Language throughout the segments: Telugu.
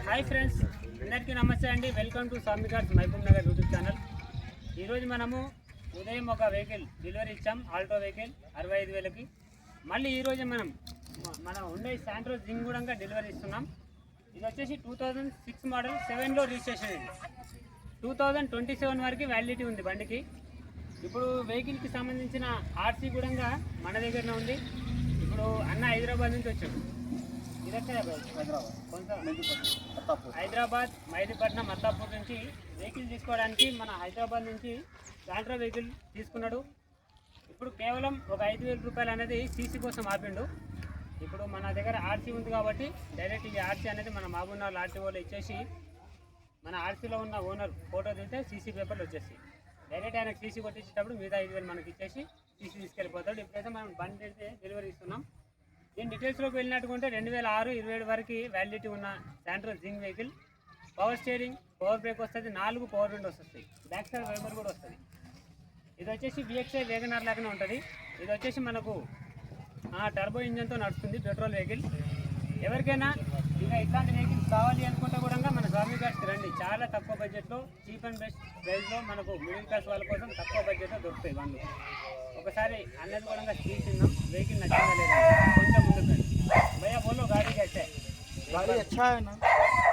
హాయ్ ఫ్రెండ్స్, అందరికీ నమస్తే అండి. Welcome to Swami cars Mahabubnagar YouTube channel. ఈరోజు మనము ఉదయం ఒక వెహికల్ డెలివరీ ఇచ్చాం, ఆల్టో వెహికల్ 65,000కి. మళ్ళీ ఈరోజు మన ఉండే శాంట్రో జింగ్ కూడా డెలివరీ ఇస్తున్నాం. ఇది వచ్చేసి 2006 మోడల్ 7లో రిజిస్ట్రేషన్. ఇది 2027 వరకు వ్యాలిడిటీ ఉంది బండికి. ఇప్పుడు వెహికల్కి సంబంధించిన ఆర్సీ కూడా మన దగ్గరనే ఉంది. ఇప్పుడు అన్న హైదరాబాద్ నుంచి వచ్చాడు. హైదరాబాద్ మైదీపట్నం మత్తాపూర్ నుంచి వెహికల్ తీసుకోవడానికి మన హైదరాబాద్ నుంచి శాంట్రో వెహికల్ తీసుకున్నాడు. ఇప్పుడు కేవలం ఒక 5,000 రూపాయలు అనేది సీసీ కోసం ఆపిండు. ఇప్పుడు మన దగ్గర ఆర్సీ ఉంది కాబట్టి డైరెక్ట్ ఈ ఆర్సీ అనేది మన మహబూబ్నగర్ ఆర్టీఓలో ఇచ్చేసి మన ఆర్సీలో ఉన్న ఓనర్ ఫోటో తీస్తే సీసీ పేపర్లు వచ్చేసి డైరెక్ట్ ఆయనకు సీసీ కొట్టించేటప్పుడు మిగతా 5,000 మనకి ఇచ్చేసి సీసీ తీసుకెళ్ళిపోతాడు. ఇప్పుడైతే మనం బండి అయితే డెలివరీ ఇస్తున్నాం. దీని డీటెయిల్స్లోకి వెళ్ళినట్టుకుంటే 2006-27 వరకు వ్యాలిడిటీ ఉన్న Santro Zing vehicle. Power steering, power brake వస్తుంది, 4 పవర్ విండోస్ వస్తాయి, బ్యాక్ సైడ్ వైపర్ కూడా వస్తుంది. ఇది వచ్చేసి VXI వేగనార్ లాగానే ఉంటుంది. ఇది వచ్చేసి మనకు టర్బో ఇంజన్తో నడుస్తుంది, పెట్రోల్ వెహికల్. ఎవరికైనా ఇంకా ఇట్లాంటి వెహికల్స్ కావాలి అనుకుంటే కూడా మన స్వామి కార్స్కి రండి. చాలా తక్కువ బడ్జెట్లో, చీప్ అండ్ బెస్ట్ ప్రైస్లో మనకు మిడిల్ క్లాస్ వాళ్ళ కోసం తక్కువ బడ్జెట్లో దొరుకుతాయి బండ్లు. ఒకసారి అన్నది కూడా తీసిన్నాం, వెహికల్ నచ్చిందా లేదా కొంచెం ముందుకు రండి. भैया बोलो गाड़ी कैसे है? गाड़ी अच्छा है ना,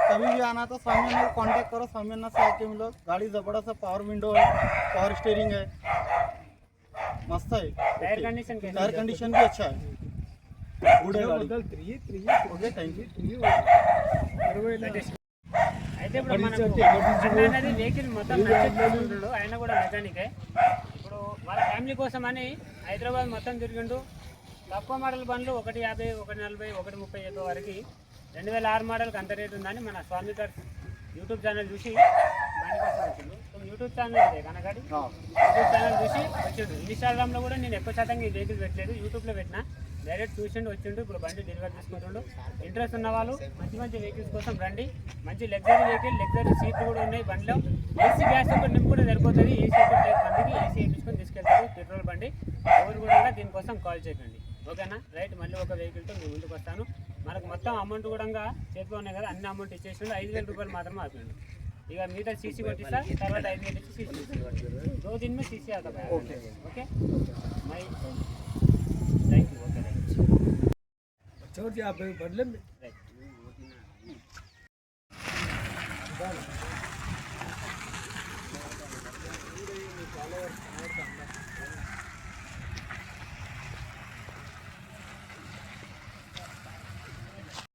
कभी भी आना तो स्वामी को कांटेक्ट करो, स्वामी से आके मिलो. गाड़ी जबरदस्त है, पावर विंडो है, पावर स्टीयरिंग है, मस्त है. टायर कंडीशन कैसे? टायर कंडीशन भी अच्छा है, गुड है गाड़ी. Okay, thank you. అయితే ఇప్పుడు మనకు అన్న అనేది వెహికల్ మొత్తం నచ్చేసుకుంటున్నాడు. ఆయన కూడా మెకానికే. ఇప్పుడు వాళ్ళ ఫ్యామిలీ కోసం అని హైదరాబాద్ మొత్తం తిరిగిండు. తక్కువ మోడల్ బండ్లు 150, 140, 130 చెప్పే వరకు 2006 మోడల్కి అంత రేటు ఉందని మన స్వామి కార్స్ యూట్యూబ్ ఛానల్ చూసి బండి కోసం వచ్చిండు. యూట్యూబ్ ఛానల్ ಇದೆ కనగాడి యూట్యూబ్ ఛానల్ చూసి వచ్చిండు. ఇన్స్టాగ్రామ్లో కూడా నేను ఎక్కువ శాతంగా ఈ వెహికల్ పెట్టలేదు, యూట్యూబ్లో పెట్టినా. డైరెక్ట్ చూసిండు, వచ్చిండు. ఇప్పుడు బండి డెలివరీ తీసుకుంటుండు. ఇంట్రెస్ట్ ఉన్న వాళ్ళు మంచి మంచి వెహికల్స్ కోసం రండి. మంచి లగ్జరీ వెహికల్, లగ్జరీ సీట్లు కూడా ఉన్నాయి బండిలో. ఏసీ గ్యాస్ ఒకటి నింపుకుంటే సరిపోతుంది. ఏసీ ఒకటి బండికి ఏసీ వేయించుకొని తీసుకెళ్తారు, పెట్రోల్ బండి. ఎవరు కూడా దీనికోసం కాల్ చేయకండి, ఓకేనా? రైట్, మళ్ళీ ఒక వెహికల్తో మీ ముందుకు వస్తాను. మనకు మొత్తం అమౌంట్ కూడా చేతిలో ఉన్నాయి కదా, అన్ని అమౌంట్ ఇచ్చేసిండు. 5,000 రూపాయలు మాత్రం ఆపిండు. ఇక మిగతా సీసీ కొట్టిస్తా, తర్వాత 5,000 ఇచ్చి సీసీ 2 दिन में सीसी आता है. ओके मैं थैंक यू. ओके राइट, छोड़ दिया आप बदले में राइट.